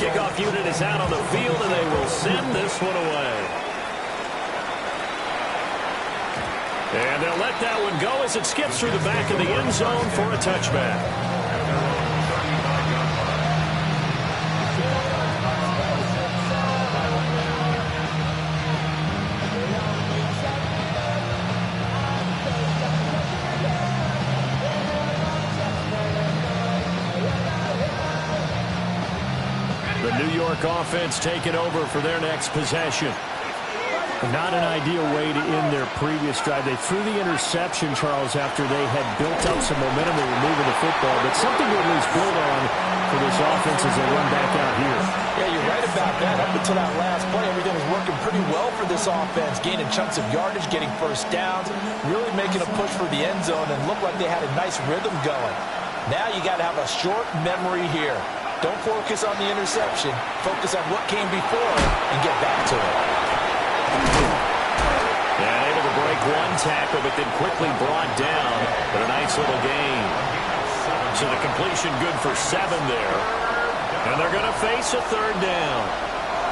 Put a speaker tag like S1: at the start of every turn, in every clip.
S1: kickoff unit is out on the field, and they will send this one away. And they'll let that one go as it skips through the back of the end zone for a touchback. The New York offense taking over for their next possession. Not an ideal way to end their previous drive. They threw the interception, Charles, after they had built up some momentum. They were moving the football, but something to at least build on for this offense as they run back out here.
S2: Yeah, you're right about that. Up until that last play, everything was working pretty well for this offense, gaining chunks of yardage, getting first downs, really making a push for the end zone, and looked like they had a nice rhythm going. Now you got to have a short memory here. Don't focus on the interception. Focus on what came before and get back to it.
S1: And able to break one tackle, but then quickly brought down. But a nice little gain. So the completion good for 7 there. And they're going to face a third down.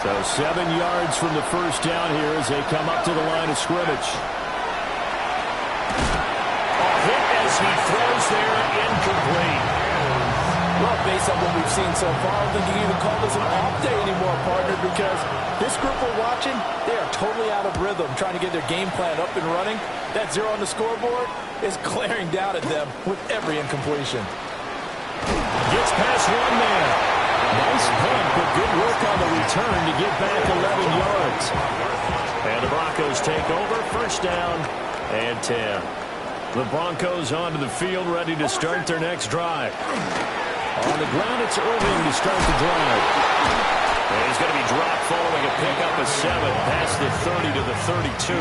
S1: So 7 yards from the first down here as they come up to the line of scrimmage. A hit as he throws there, incomplete.
S2: Well, based on what we've seen so far, I don't think you can even call this an off day anymore, partner, because this group we're watching, they are totally out of rhythm, trying to get their game plan up and running. That 0 on the scoreboard is glaring down at them with every incompletion.
S1: Gets past one man. Nice punt, but good work on the return to get back 11 yards. And the Broncos take over, first down and 10. The Broncos onto the field, ready to start their next drive. On the ground, it's Irving to start the drive. And he's going to be dropped following a pickup of 7 past the 30 to the 32.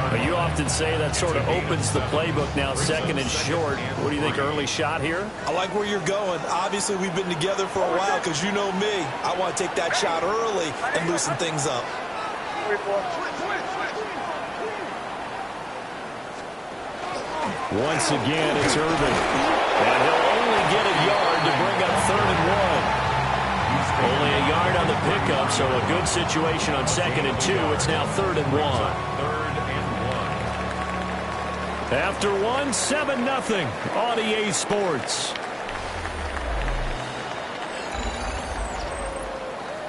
S1: But you often say that sort of opens the playbook now, second and short. What do you think, early shot here?
S2: I like where you're going. Obviously, we've been together for a while because you know me. I want to take that shot early and loosen things up.
S1: Once again, it's Irving. And he'll only get a yard to bring up 3rd and 1. Only a yard on the pickup, so a good situation on 2nd and 2. It's now 3rd and 1. After 1, 7-0 on EA Sports.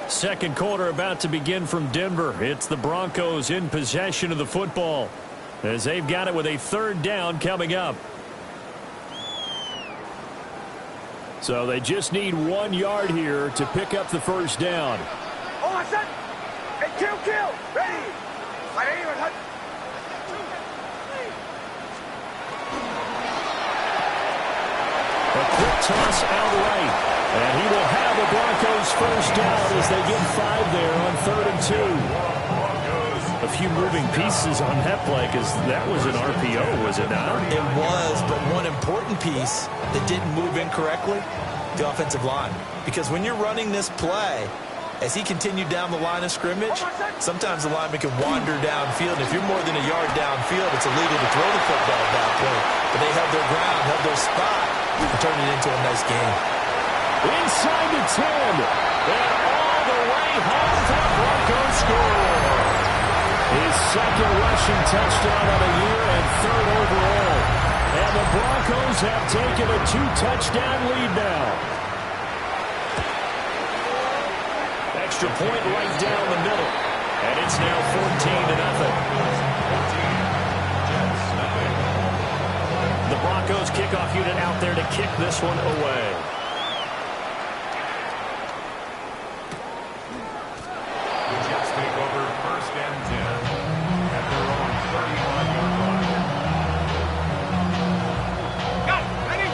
S1: Second quarter about to begin from Denver. It's the Broncos in possession of the football, as they've got it with a 3rd down coming up. So they just need 1 yard here to pick up the first down.
S3: Hold on, set. Hey, kill. Ready.
S1: A quick toss out right. And he will have the Broncos first down as they get 5 there on 3rd and 2. A few moving pieces on that play because that was an RPO, was it not?
S2: It was, but one important piece that didn't move incorrectly, the offensive line. Because when you're running this play, as he continued down the line of scrimmage, sometimes the lineman can wander downfield. And if you're more than a yard downfield, it's illegal to throw the football at that point. But they held their ground, held their spot, and turned it into a nice game.
S1: Inside the 10. And all the way home for the Broncos score. His 2nd rushing touchdown of the year and 3rd overall. And the Broncos have taken a 2-touchdown lead now. Extra point right down the middle. And it's now 14-0. The Broncos kickoff unit out there to kick this one away.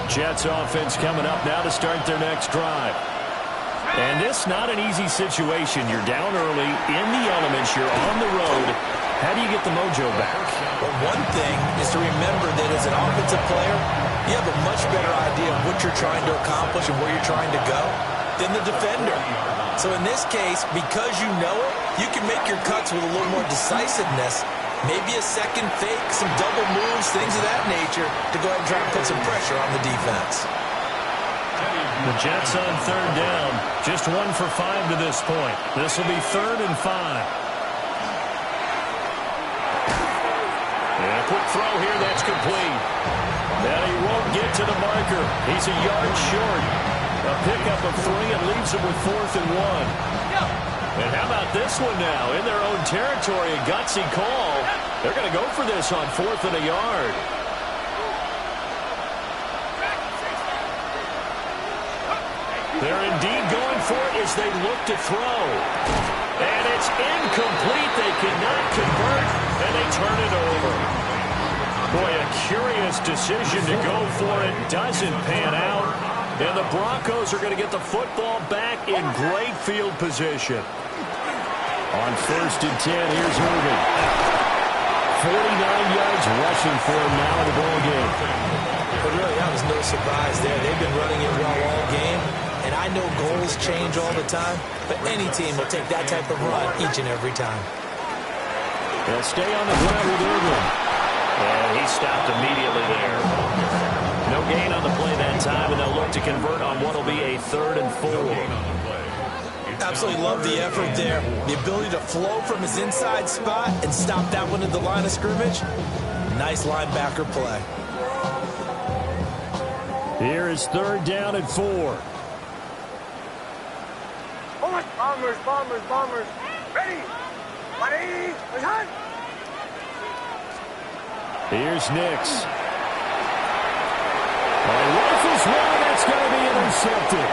S1: Jets offense coming up now to start their next drive. And this not an easy situation. You're down early, in the elements, you're on the road. How do you get the mojo back?
S2: Well, one thing is to remember that as an offensive player, you have a much better idea of what you're trying to accomplish and where you're trying to go than the defender. So in this case, because you know it, you can make your cuts with a little more decisiveness. Maybe a second fake, some double moves, things of that nature to go ahead and try and put some pressure on the defense.
S1: The Jets on third down. Just 1 for 5 to this point. This will be 3rd and 5. And a quick throw here that's complete. And he won't get to the marker. He's a yard short. A pickup of 3 and leaves him with 4th and 1. And how about this one now? In their own territory, a gutsy call. They're going to go for this on 4th and a yard. They're indeed going for it as they look to throw. And it's incomplete. They cannot convert, and they turn it over. Boy, a curious decision to go for it. Doesn't pan out. And the Broncos are going to get the football back in great field position. On 1st and 10, here's Irving. 49 yards rushing for him now in the ball game.
S2: But really, that was no surprise there. They've been running it well all game. And I know goals change all the time, but any team will take that type of run each and every time.
S1: They'll stay on the ground with Irving. And he stopped immediately there. No gain on the play that time, and they'll look to convert on what will be a 3rd and 4.
S2: Absolutely love the effort there. The ability to flow from his inside spot and stop that one at the line of scrimmage. Nice linebacker play.
S1: Here is 3rd down and 4.
S3: Bombers, bombers, bombers. Ready. Ready. Hunt.
S1: Here's Nix. Rifles one. That's going to be intercepted.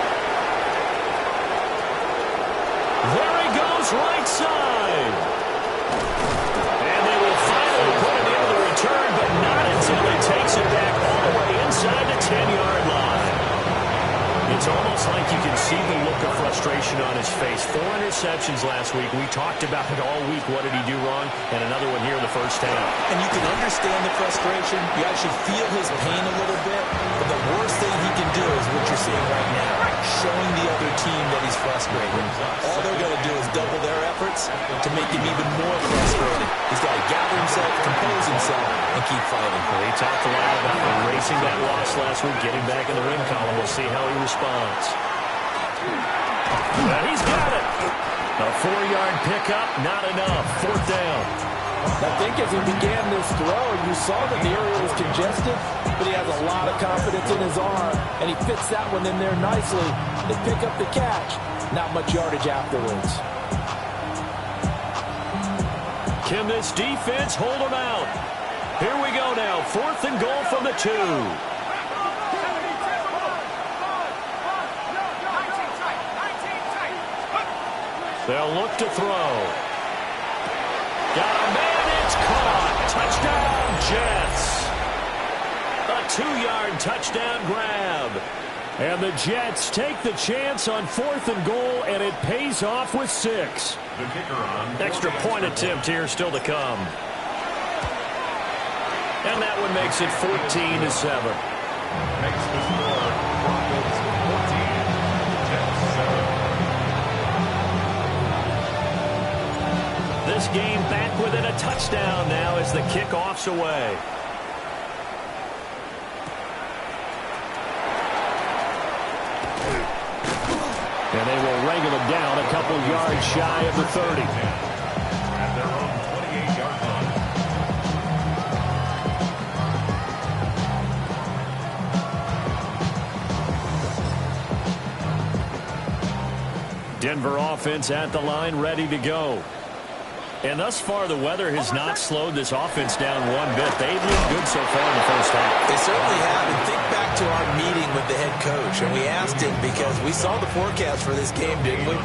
S1: There he goes, right side. And they will finally put it into the return, but not until he takes it back all the way inside the 10-yard line. It's almost like you can see the look of frustration on his face. 4 interceptions last week. We talked about it all week. What did he do wrong? And another one here in the first half.
S2: And you can understand the frustration. You actually feel his pain a little bit. But the worst thing he can do is what you're seeing right now, showing the other team that he's frustrated. All they're going to do is double their efforts to make him even more frustrated. He's got to gather himself, compose himself, and keep fighting.
S1: Well, he talked a lot about erasing that loss last week, getting back in the win column. We'll see how he responds. He's got it. A 4-yard pickup, not enough. 4th down.
S4: I think as he began this throw, you saw that the area was congested, but he has a lot of confidence in his arm, and he fits that one in there nicely. They pick up the catch. Not much yardage afterwards.
S1: Can this defense hold him out? Here we go now. 4th and goal from the 2. They'll look to throw. Got a man, it's caught. Touchdown, Jets. A 2-yard touchdown grab. And the Jets take the chance on 4th and goal, and it pays off with 6. Extra point attempt here still to come. And that one makes it 14-7.
S5: Makes the score Broncos 14, Jets 7.
S1: This game back within a touchdown now as the kickoff's away. And they will wrangle it down a couple yards shy of the 30.
S5: At their own 28-yard line.
S1: Denver offense at the line, ready to go. And thus far, the weather has not slowed this offense down one bit. They've looked good so far in the first half.
S2: They certainly have. And think back to our meeting with the head coach. And we asked him because we saw the forecast for this game, didn't we?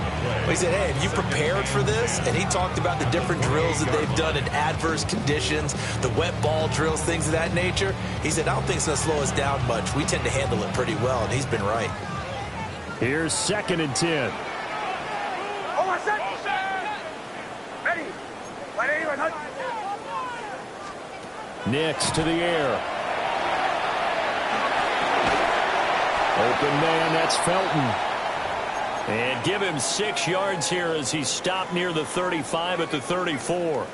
S2: We said, hey, have you prepared for this? And he talked about the different drills that they've done in adverse conditions, the wet ball drills, things of that nature. He said, I don't think it's going to slow us down much. We tend to handle it pretty well, and he's been right.
S1: Here's 2nd and 10. Nix to the air. Open man, that's Felton. And give him 6 yards here as he stopped near the 35 at the 34.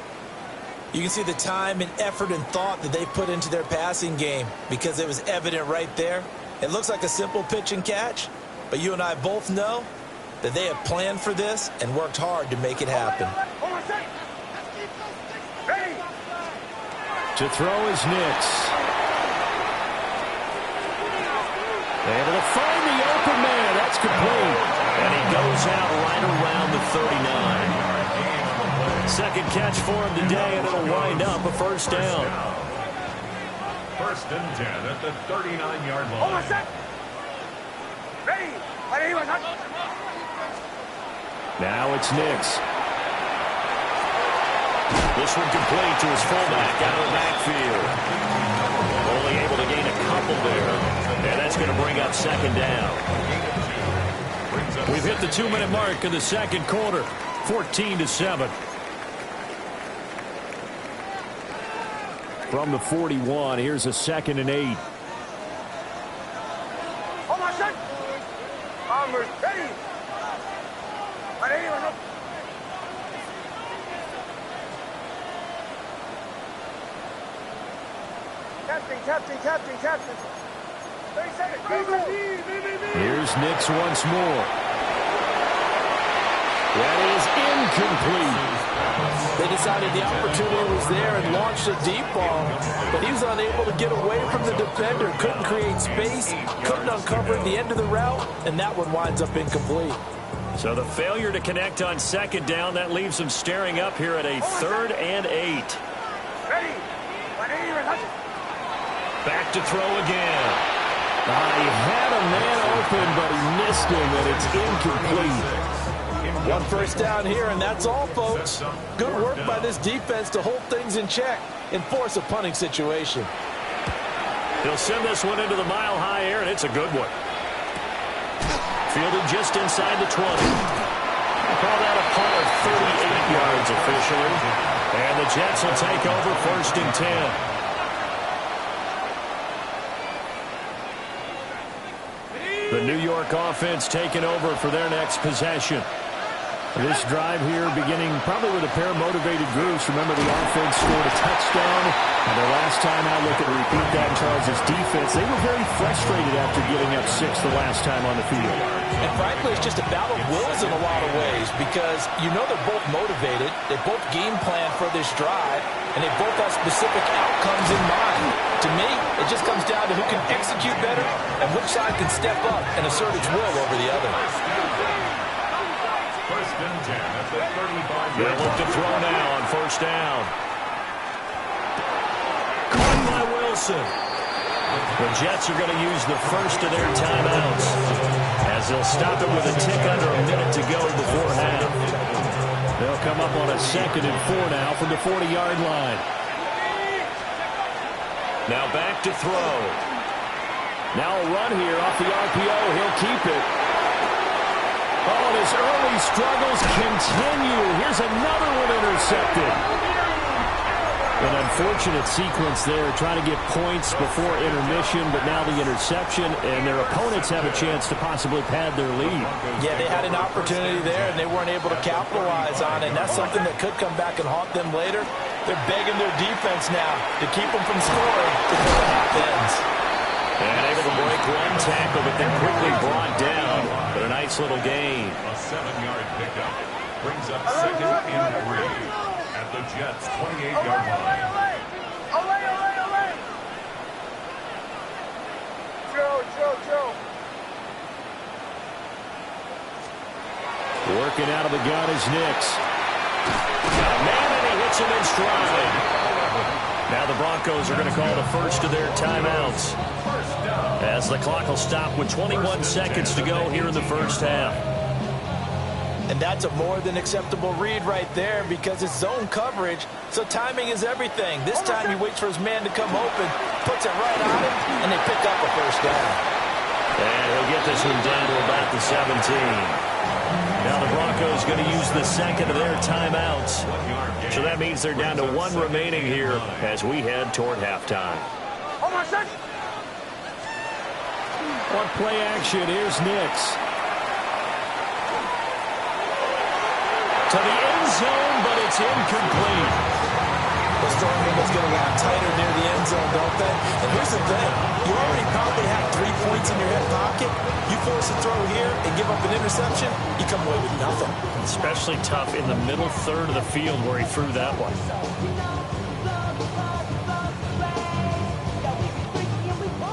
S2: You can see the time and effort and thought that they put into their passing game because it was evident right there. It looks like a simple pitch and catch, but you and I both know that they have planned for this and worked hard to make it happen.
S1: To throw is Nix. Able to find the open man. That's complete. And he goes out right around the 39. Second catch for him today, and it'll wind up a first down.
S5: First and 10 at the 39-yard line.
S1: Now it's Nix. This one complete to his fullback out of the backfield. Only able to gain a couple there. And that's going to bring up second down. We've hit the 2-minute mark in the second quarter. 14-7. From the 41, here's a 2nd and 8.
S3: Captain. 30 seconds.
S1: Here's Nix once more. That is incomplete.
S4: They decided the opportunity was there and launched a deep ball, but he was unable to get away from the defender, couldn't create space, couldn't uncover the end of the route, and that one winds up incomplete.
S1: So the failure to connect on second down, that leaves him staring up here at a 3rd and 8. Back to throw again. He had a man open, but he missed him, and it's incomplete.
S4: One first down here, and that's all, folks. Good work by this defense to hold things in check and force a punting situation.
S1: He'll send this one into the mile-high air, and it's a good one. Fielded just inside the 20. Call that a punt of 38 yards officially. And the Jets will take over 1st and 10. The New York offense taking over for their next possession. This drive here beginning probably with a pair of motivated groups. Remember, the offense scored a touchdown. And the last time I look at repeat that in Charles' defense, they were very frustrated after giving up 6 the last time on the field.
S4: And frankly, it's just a battle of wills in a lot of ways because you know they're both motivated. They both game plan for this drive, and they both have specific outcomes in mind. To me, it just comes down to who can execute better and which side can step up and assert its will over the other.
S5: First and 10 at the 35.
S1: They'll look to throw now on first down. Caught by Wilson. The Jets are going to use the first of their timeouts as they'll stop it with a tick under a minute to go before half. They'll come up on a 2nd and 4 now from the 40-yard line. Now back to throw. Now a run here off the RPO. He'll keep it. Oh, and his early struggles continue. Here's another one intercepted. An unfortunate sequence there, trying to get points before intermission, but now the interception, and their opponents have a chance to possibly pad their lead.
S4: Yeah, they had an opportunity there, and they weren't able to capitalize on it, and that's something that could come back and haunt them later. They're begging their defense now to keep them from scoring before the half ends.
S1: And able to break one tackle, but then quickly brought down. But a nice little gain.
S5: A 7-yard pickup brings up 2nd and 3 at the Jets' 28-yard line.
S3: Joe.
S1: Working out of the gun is Nix. Got a man, and he hits him in stride. Now the Broncos are going to call the first of their timeouts, as the clock will stop with 21 seconds to go here in the first half.
S4: And that's a more than acceptable read right there because it's zone coverage, so timing is everything. This time he waits for his man to come open, puts it right on him, and they pick up a first down.
S1: And he'll get this one down to about the 17. Now the Broncos going to use the second of their timeouts. So that means they're down to 1 remaining here as we head toward halftime. On play action, here's Nix. To the end zone, but it's incomplete.
S2: Those throwing windows get a lot tighter near the end zone, don't they? And here's the thing. You already probably have 3 points in your hip pocket. You force a throw here and give up an interception, you come away with nothing.
S1: Especially tough in the middle third of the field where he threw that one.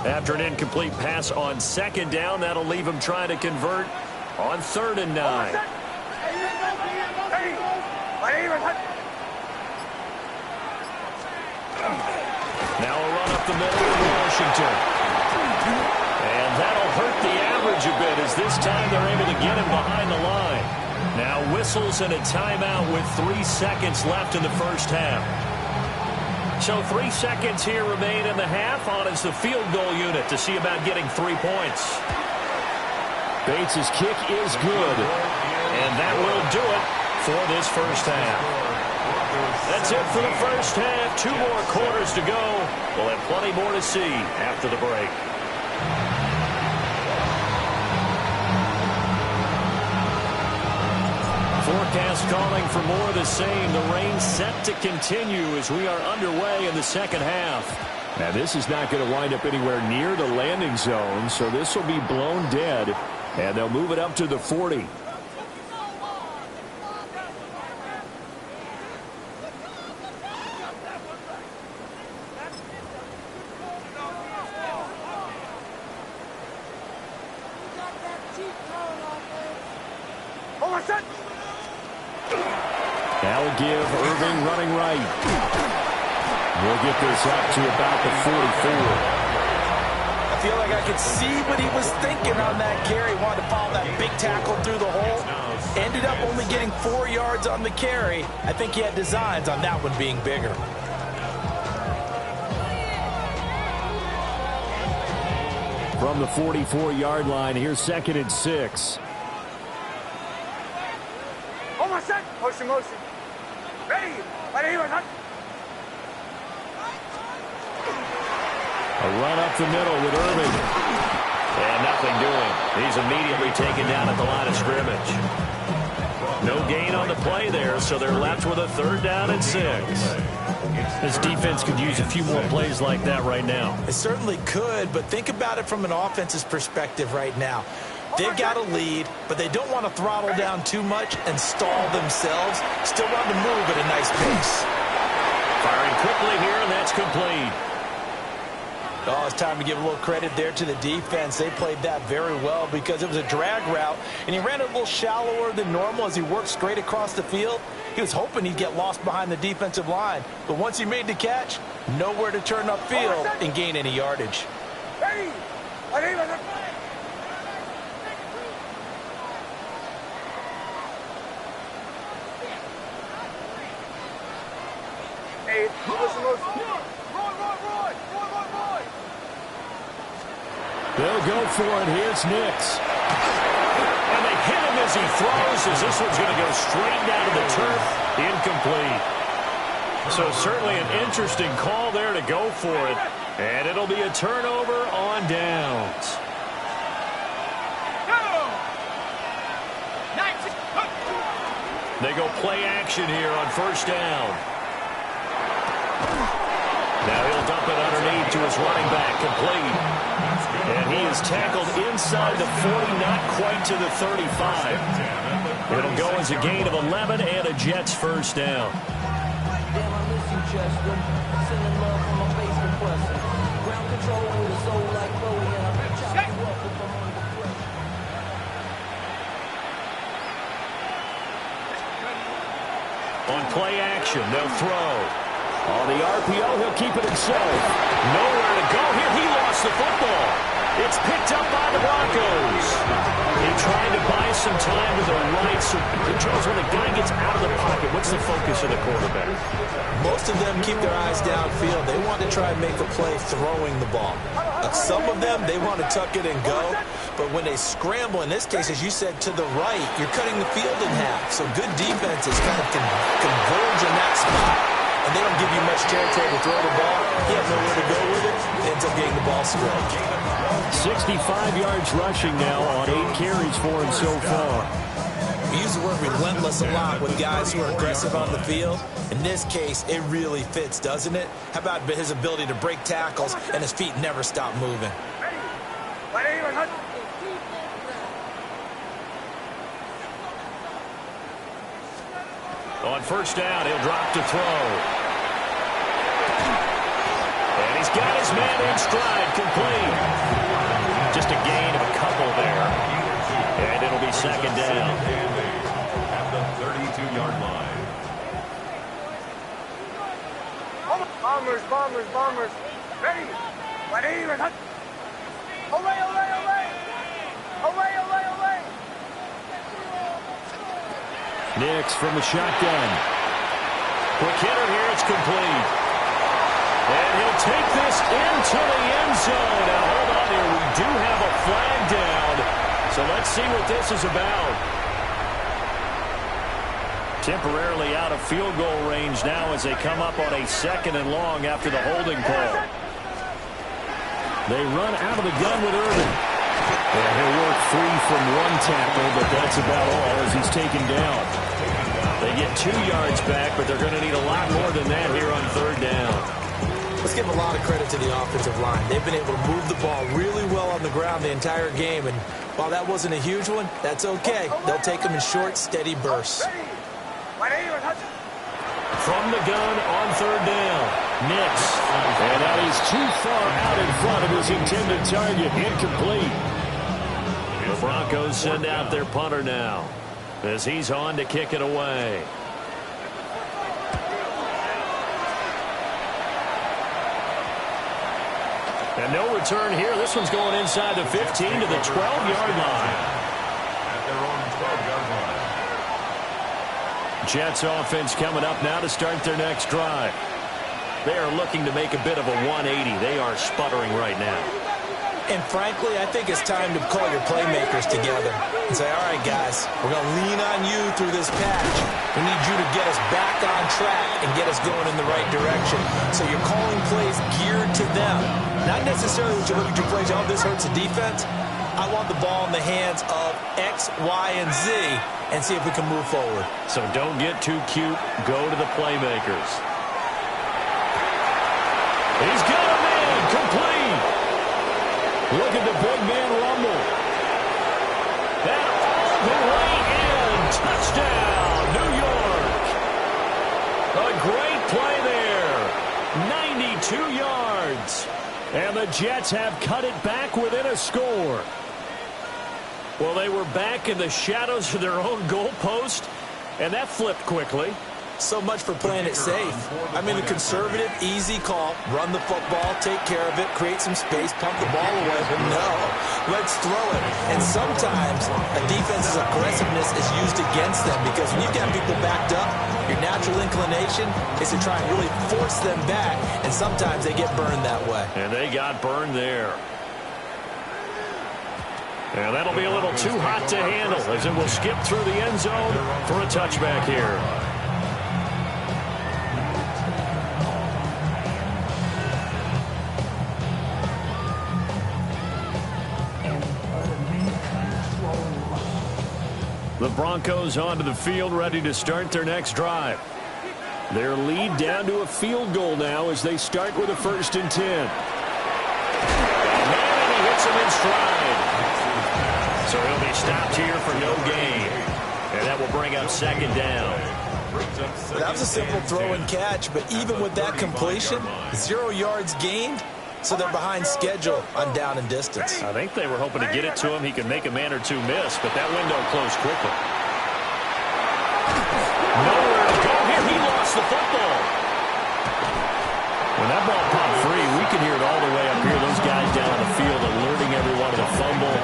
S1: After an incomplete pass on second down, that'll leave him trying to convert on 3rd and 9. Now a run up the middle of Washington. And that'll hurt the average a bit as this time they're able to get him behind the line. Now whistles and a timeout with 3 seconds left in the first half. So 3 seconds here remain in the half. On is the field goal unit to see about getting 3 points. Bates' kick is good. And that will do it for this first half. That's it for the first half. 2 more quarters to go. We'll have plenty more to see after the break. Forecast calling for more of the same. The rain set to continue as we are underway in the second half. Now this is not going to wind up anywhere near the landing zone, so this will be blown dead, and they'll move it up to the 40. That'll give Irving running right. We'll get this up to about the 44.
S4: I feel like I could see what he was thinking on that carry. Wanted to follow that big tackle through the hole. Ended up only getting 4 yards on the carry. I think he had designs on that one being bigger.
S1: From the 44-yard line, here's 2nd and 6.
S3: Motion, motion. Ready.
S1: A run up the middle with Irving. And nothing doing. He's immediately taken down at the line of scrimmage. No gain on the play there, so they're left with a 3rd down and 6. This defense could use a few more plays like that right now.
S2: It certainly could, but think about it from an offense's perspective right now. They've got a lead, but they don't want to throttle down too much and stall themselves. Still want to move at a nice pace.
S1: Firing quickly here, and that's complete.
S2: Oh, it's time to give a little credit there to the defense. They played that very well because it was a drag route, and he ran a little shallower than normal as he worked straight across the field. He was hoping he'd get lost behind the defensive line, but once he made the catch, nowhere to turn upfield and gain any yardage.
S1: They'll go for it. Here's Nix. And they hit him as he throws, as this one's going to go straight down to the turf. Incomplete. So certainly an interesting call there to go for it. And it'll be a turnover on downs. They go play action here on 1st down. Now he'll dump it underneath to his running back, complete. And he is tackled inside the 40, not quite to the 35. It'll go as a gain of 11 and a Jets 1st down. On play action, they'll throw. On the RPO, he'll keep it himself. Nowhere to go here. He lost the football. It's picked up by the Broncos. He tried to buy some time to the right. So, Charles, when a guy gets out of the pocket, what's the focus of the quarterback?
S2: Most of them keep their eyes downfield. They want to try and make a play throwing the ball. Some of them, they want to tuck it and go. But when they scramble, in this case, as you said, to the right, you're cutting the field in half. So good defenses kind of converge in that spot. And they don't give you much territory to throw the ball. He has nowhere to go with it. Ends up getting the ball straight.
S1: 65 yards rushing now on 8 carries for him so far.
S2: We use the word relentless a lot with guys who are aggressive on the field. In this case, it really fits, doesn't it? How about his ability to break tackles and his feet never stop moving?
S1: On first down, he'll drop to throw. And he's got his man in stride, complete. Just a gain of a couple there. And it'll be second down.
S5: At the 32-yard line.
S3: Bombers, bombers, bombers. Ready. Away, away, away. Away, away, away.
S1: Nix from the shotgun. Quick hitter here, it's complete. And he'll take this into the end zone. Now, hold on here. We do have a flag down. So let's see what this is about. Temporarily out of field goal range now as they come up on a 2nd and long after the holding call. They run out of the gun with Irvin. And he'll work free from one tackle, but that's about all as he's taken down. They get 2 yards back, but they're going to need a lot more than that here on third down.
S2: Let's give a lot of credit to the offensive line. They've been able to move the ball really well on the ground the entire game, and while that wasn't a huge one, that's okay. They'll take them in short, steady bursts.
S1: From the gun on third down, Nix. And now he's too far out in front of his intended target. Incomplete. The Broncos send out their punter now as he's on to kick it away. And no return here. This one's going inside the 15 to the 12-yard line.
S5: At their own 12-yard line.
S1: Jets offense coming up now to start their next drive. They are looking to make a bit of a 180. They are sputtering right now.
S2: And frankly, I think it's time to call your playmakers together and say, all right, guys, we're going to lean on you through this patch. We need you to get us back on track and get us going in the right direction. So you're calling plays geared to them. Not necessarily that you look at your plays, oh, this hurts the defense. I want the ball in the hands of X, Y, and Z and see if we can move forward.
S1: So don't get too cute. Go to the playmakers. He's got a man complete. Look at the big man rumble. That all the way in. Touchdown, New York. A great play there. 92 yards. And the Jets have cut it back within a score. Well, they were back in the shadows of their own goalpost, and that flipped quickly.
S2: So much for playing it safe. I mean, the conservative, easy call, run the football, take care of it, create some space, pump the ball away. But no, let's throw it. And sometimes a defense's aggressiveness is used against them because when you've got people backed up, your natural inclination is to try and really force them back, and sometimes they get burned that way.
S1: And they got burned there. And that'll be a little too hot to handle as it will skip through the end zone for a touchback here. The Broncos onto the field, ready to start their next drive. Their lead down to a field goal now as they start with a 1st and 10. And he hits him in stride. So he'll be stopped here for no gain. And that will bring up 2nd down.
S2: That was a simple throw and catch, but even with that completion, 0 yards gained. So they're behind schedule on down and distance.
S1: I think they were hoping to get it to him. He could make a man or two miss, but that window closed quickly. Nowhere to go here. He lost the football. When that ball popped free, we could hear it all the way up here. Those guys down on the field alerting everyone to the fumble.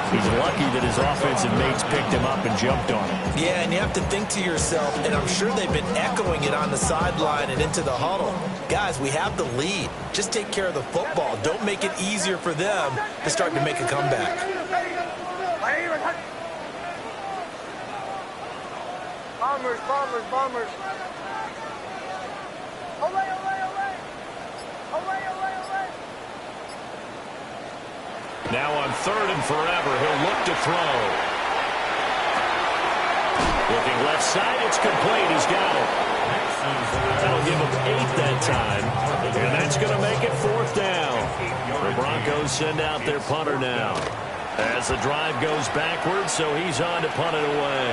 S1: He's lucky that his offensive mates picked him up and jumped on him.
S2: Yeah, and you have to think to yourself, and I'm sure they've been echoing it on the sideline and into the huddle. Guys, we have the lead. Just take care of the football. Don't make it easier for them to start to make a comeback.
S3: Bombers, bombers, bombers. Away, away, away. Away, away, away.
S1: Now on 3rd and forever, he'll look to throw. left side. It's complete. He's got it. That'll give him 8 that time. And that's going to make it 4th down. The Broncos send out their punter now. As the drive goes backwards, so he's on to punt it away.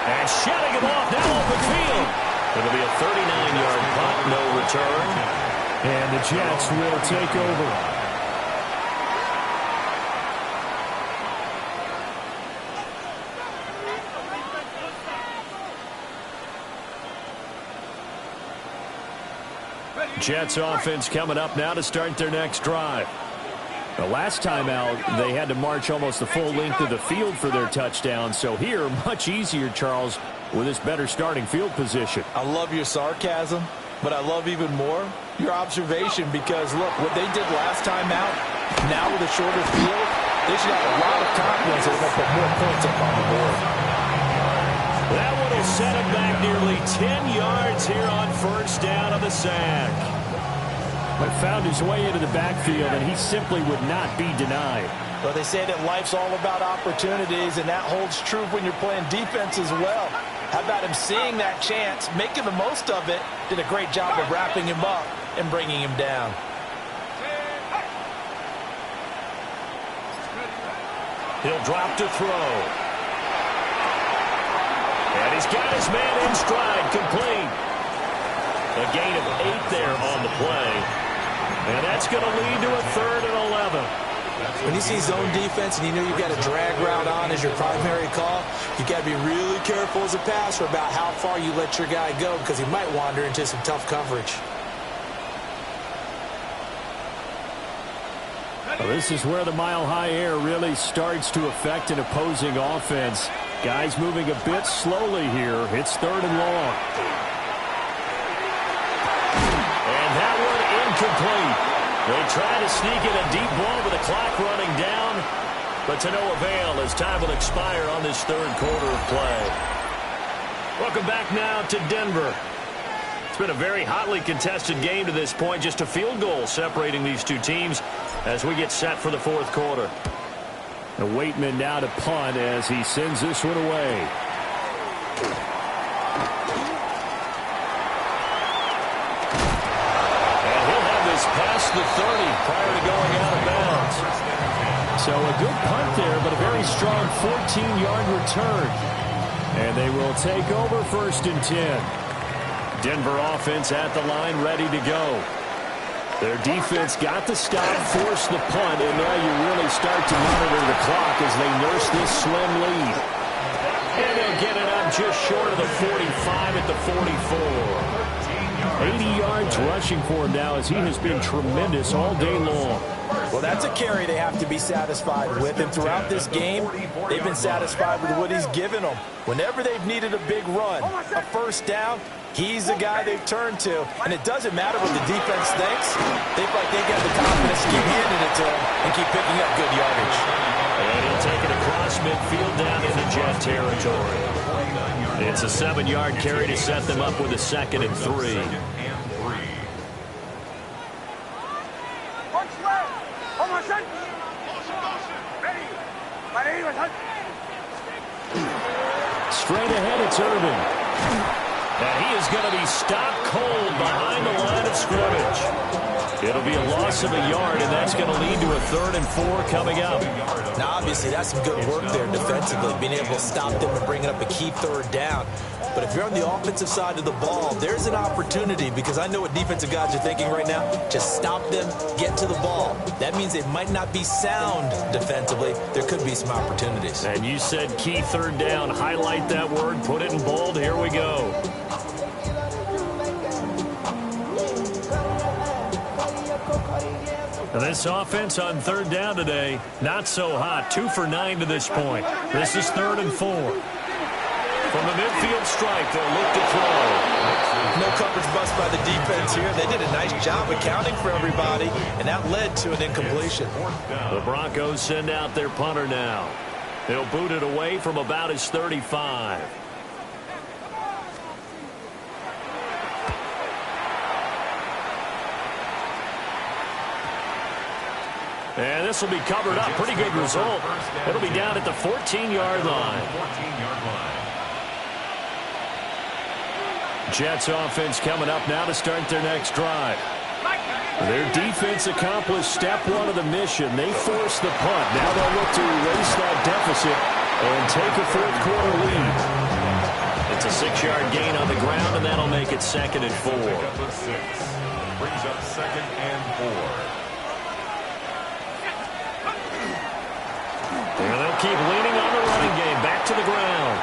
S1: And shutting him off now open field. It'll be a 39-yard punt, no return.
S6: And the Jets will take over.
S1: Jets offense coming up now to start their next drive.
S6: The last time out, they had to march almost the full length of the field for their touchdown. So here, much easier, Charles, with this better starting field position.
S4: I love your sarcasm, but I love even more your observation because, look, what they did last time out, now with a shorter field, they should have a lot of confidence that they're going to put more points up on the board.
S1: That one will set him back nearly 10 yards here on first down of the sack.
S6: But found his way into the backfield, and he simply would not be denied.
S4: Well, they say that life's all about opportunities, and that holds true when you're playing defense as well. How about him seeing that chance, making the most of it, did a great job of wrapping him up and bringing him down.
S1: He'll drop to throw. And he's got his man in stride, complete. A gain of 8 there on the play. And that's going to lead to a 3rd and 11.
S2: When you see zone defense and you know you've got a drag route on as your primary call, you've got to be really careful as a passer about how far you let your guy go because he might wander into some tough coverage.
S6: Well, this is where the mile-high air really starts to affect an opposing offense. Guys moving a bit slowly here. It's 3rd and long.
S1: And that one incomplete. They try to sneak in a deep ball with the clock running down, but to no avail as time will expire on this 3rd quarter of play. Welcome back now to Denver. It's been a very hotly contested game to this point. Just a field goal separating these two teams as we get set for the 4th quarter.
S6: The Waitman now to punt as he sends this one away.
S1: Past the 30 prior to going out of bounds.
S6: So a good punt there, but a very strong 14-yard return. And they will take over 1st and 10.
S1: Denver offense at the line, ready to go. Their defense got the stop, forced the punt, and now you really start to monitor the clock as they nurse this slim lead. And they'll get it up just short of the 45 at the 44. 80 yards rushing for him now as he has been tremendous all day long.
S4: Well, that's a carry they have to be satisfied with. And throughout this game, they've been satisfied with what he's given them. Whenever they've needed a big run, a first down, he's the guy they've turned to. And it doesn't matter what the defense thinks. They feel like they got the confidence to keep handing it to him and keep picking up good yardage.
S1: And he'll take it across midfield down into Jet territory. It's a 7-yard carry to set them up with a 2nd and 3. Straight ahead, it's Irvin. And he is going to be stopped cold behind the line of scrimmage. It'll be a loss of a yard, and that's going to lead to a 3rd and 4 coming up.
S2: Now, obviously, that's some good work there defensively, being able to stop them and bringing up a key 3rd down. But if you're on the offensive side of the ball, there's an opportunity because I know what defensive guys are thinking right now. Just stop them, get to the ball. That means it might not be sound defensively. There could be some opportunities.
S1: And you said key 3rd down. Highlight that word, put it in bold. Here we go. This offense on 3rd down today, not so hot. 2 for 9 to this point. This is 3rd and 4. From the midfield strike, they'll look to throw.
S4: No coverage bust by the defense here. They did a nice job accounting for everybody, and that led to an incompletion.
S1: The Broncos send out their punter now. They'll boot it away from about his 35.
S6: And this will be covered up. Pretty good result. It'll be down at the 14-yard line. Jets offense coming up now to start their next drive. Their defense accomplished step one of the mission. They forced the punt. Now they'll look to erase that deficit and take a fourth-quarter lead. It's a 6-yard gain on the ground, and that'll make it 2nd and 4.
S5: Brings up 2nd and 4.
S6: And they'll keep leaning on the running game. Back to the ground.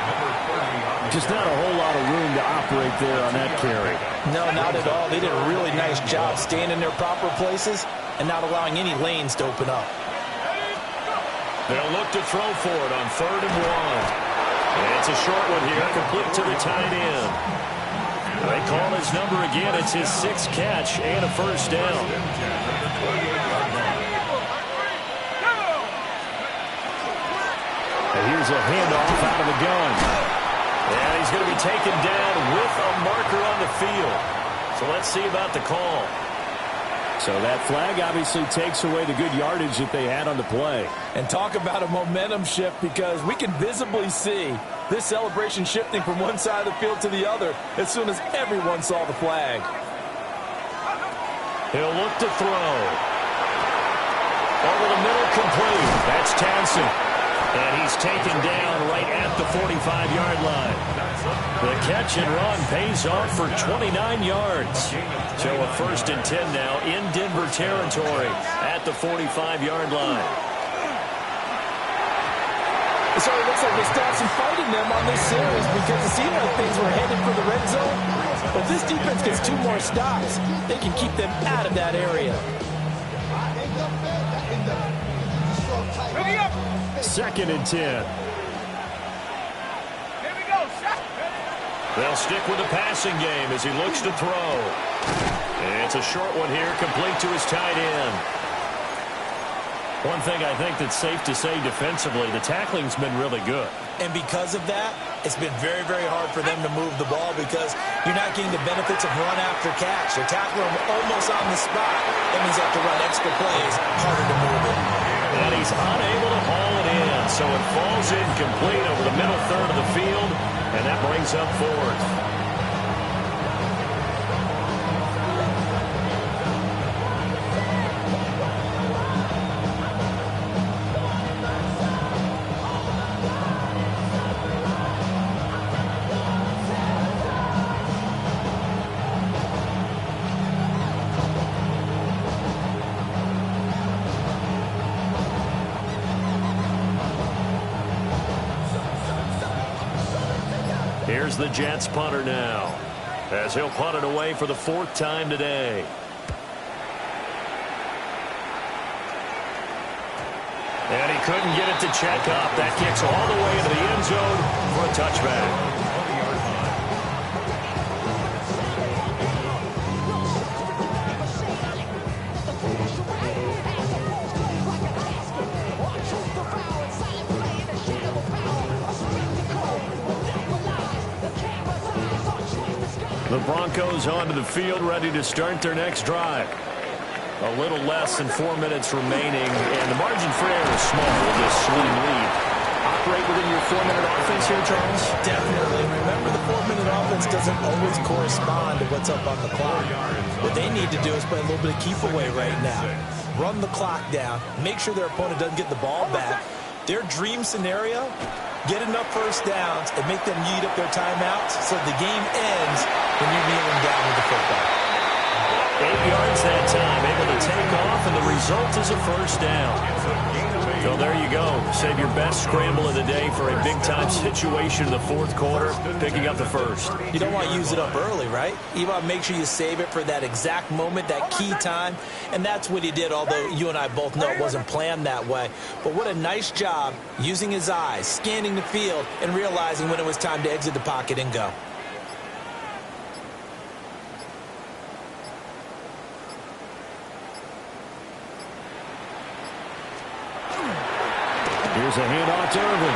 S6: Just not a whole lot of room to operate there on that carry.
S4: No, not at all. They did a really nice job staying in their proper places and not allowing any lanes to open up.
S6: They'll look to throw for it on 3rd and 1. And it's a short one here, complete to the tight end. They call his number again. It's his 6th catch and a first down. And here's a handoff out of the gun. And he's going to be taken down with a marker on the field. So let's see about the call. So that flag obviously takes away the good yardage that they had on the play.
S4: And talk about a momentum shift, because we can visibly see this celebration shifting from one side of the field to the other as soon as everyone saw the flag.
S6: He'll look to throw. Over the middle, complete. That's Townsend. And he's taken down right at the 45-yard line. The catch and run pays off for 29 yards. So a 1st and 10 now in Denver territory at the 45-yard line.
S4: So it looks like they stopped some fighting them on this series, because it seemed like things were headed for the red zone. But this defense gets 2 more stops, they can keep them out of that area.
S6: 2nd and 10. They'll stick with the passing game as he looks to throw. And it's a short one here, complete to his tight end. One thing I think that's safe to say defensively, the tackling's been really good.
S2: And because of that, it's been very, very hard for them to move the ball, because you're not getting the benefits of run after catch. They're tackling them almost on the spot. That means they have to run extra plays, harder to move it.
S6: And he's unable to haul it in, so it falls incomplete over the middle third of the field, and that brings up 4th. Here's the Jets punter now, as he'll punt it away for the 4th time today. And he couldn't get it to check up. That kicks all the way into the end zone for a touchback. The Broncos onto the field, ready to start their next drive. A little less than 4 minutes remaining, and the margin for error is small with this swing lead. Operate within your 4-minute offense here, Charles?
S4: Definitely. Remember, the 4-minute offense doesn't always correspond to what's up on the clock. What they need to do is play a little bit of keep away right now. Run the clock down. Make sure their opponent doesn't get the ball back. Their dream scenario, get enough first downs and make them eat up their timeouts so the game ends when you're kneeling down with the football.
S6: 8 yards that time, able to take off, and the result is a first down. So there you go. Save your best scramble of the day for a big-time situation in the 4th quarter, picking up the first.
S4: You don't want to use it up early, right? You want to make sure you save it for that exact moment, that key time, and that's what he did, although you and I both know it wasn't planned that way. But what a nice job using his eyes, scanning the field, and realizing when it was time to exit the pocket and go.
S6: Here's a handoff to Irvin.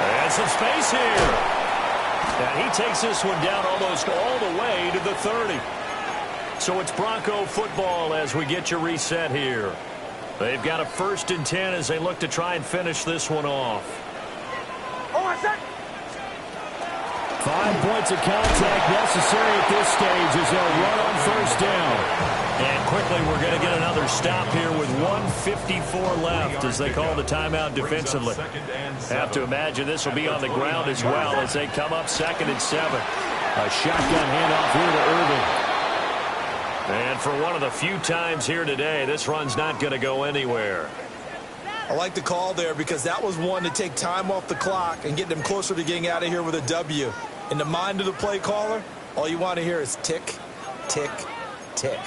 S6: And some space here. And he takes this one down almost all the way to the 30. So it's Bronco football as we get you reset here. They've got a 1st and 10 as they look to try and finish this one off.
S1: 5 points of contact necessary at this stage as they'll run on 1st down.
S6: And quickly, we're going to get another stop here with 1:54 left as they call the timeout defensively. Have to imagine this will be on the ground as well as they come up 2nd and 7.
S1: A shotgun handoff here to Irving.
S6: And for one of the few times here today, this run's not going to go anywhere.
S2: I like the call there because that was one to take time off the clock and get them closer to getting out of here with a W. In the mind of the play caller, all you want to hear is tick, tick, tick.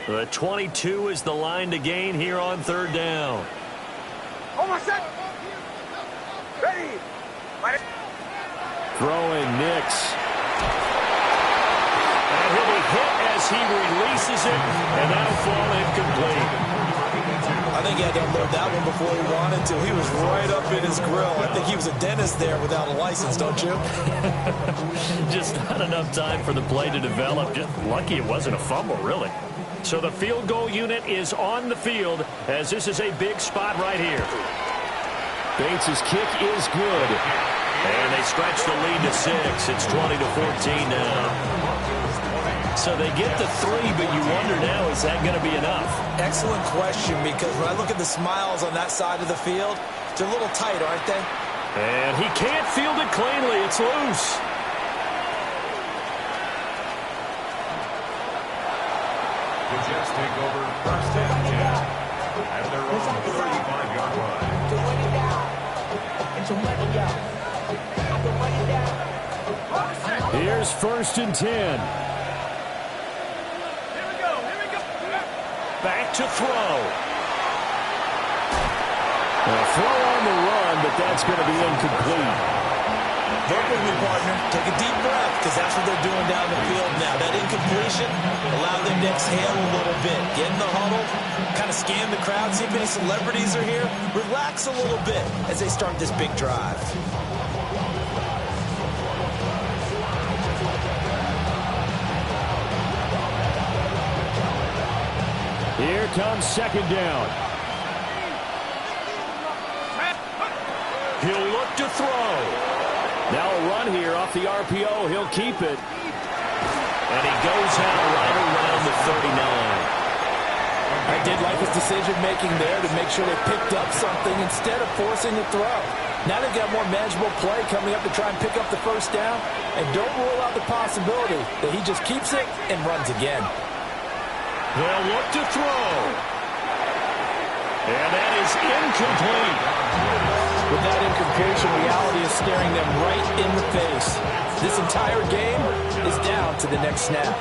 S6: The 22 is the line to gain here on 3rd down.
S3: Ready.
S6: Throwing Nix. And he'll be hit as he releases it, and that'll fall incomplete.
S2: I think he had to unload that one before he wanted to. He was right up in his grill. I think he was a dentist there without a license, don't you?
S6: Just not enough time for the play to develop. Just lucky it wasn't a fumble, really. So the field goal unit is on the field as this is a big spot right here.
S1: Bates' kick is good.
S6: And they stretch the lead to 6. It's 20-14 now. So they get the 3, but you wonder now, is that going to be enough?
S2: Excellent question, because when I look at the smiles on that side of the field, they're a little tight, aren't they?
S6: And he can't field it cleanly. It's loose.
S5: The Jets take over 1st and 10 at their own 35-yard line.
S1: Here's 1st and 10.
S6: Back to throw.
S1: A throw on the run, but that's going to be incomplete.
S2: Work with me, partner. Take a deep breath, because that's what they're doing down the field now. That incompletion allowed them to exhale a little bit. Get in the huddle, kind of scan the crowd, see if any celebrities are here. Relax a little bit as they start this big drive.
S1: Here comes 2nd down.
S6: He'll look to throw.
S1: Now a run here off the RPO. He'll keep it.
S6: And he goes out right around the 39.
S4: I did like his decision-making there to make sure they picked up something instead of forcing a throw. Now they've got more manageable play coming up to try and pick up the 1st down. And don't rule out the possibility that he just keeps it and runs again.
S6: They'll look to throw. And that is incomplete.
S4: With that incompletion, reality is staring them right in the face. This entire game is down to the next snap.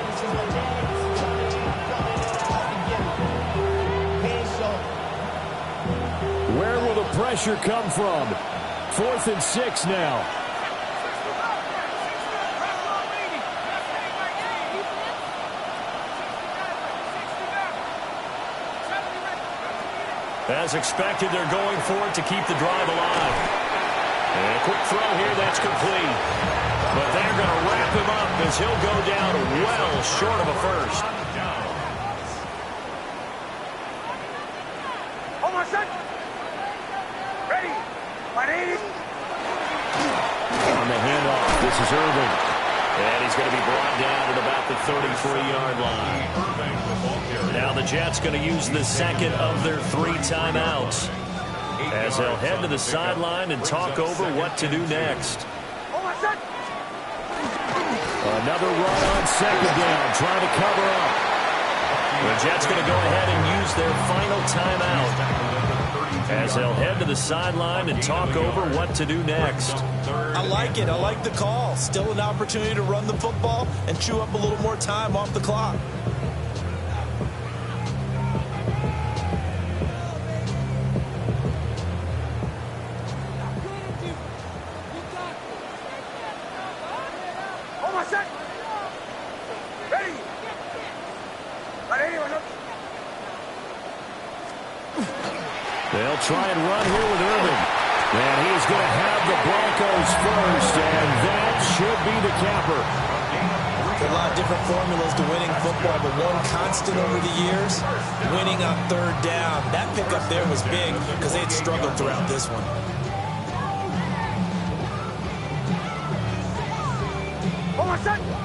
S1: Where will the pressure come from? 4th and 6 now.
S6: As expected, they're going for it to keep the drive alive. And a quick throw here, that's complete. But they're going to wrap him up as he'll go down well short of a 1st.
S3: Almost done. Ready. 180.
S1: On the handoff, this is Irving.
S6: And he's going to be brought down at about the 33-yard line. Now the Jets going to use the 2nd of their 3 timeouts as they'll head to the sideline and talk over what to do next.
S1: Another run on 2nd down, trying to cover up.
S6: The Jets going to go ahead and use their final timeout as they'll head to the sideline and talk over what to do next.
S2: I like it. I like the call. Still an opportunity to run the football and chew up a little more time off the clock.
S3: Almost set. Ready. 180.
S1: They'll try and run here with Irving.
S6: And he's going to have the Broncos first, and that should be the capper.
S2: There are a lot of different formulas to winning football, but one constant over the years, winning on third down. That pickup there was big because they had struggled throughout this one.
S3: Hold on, son.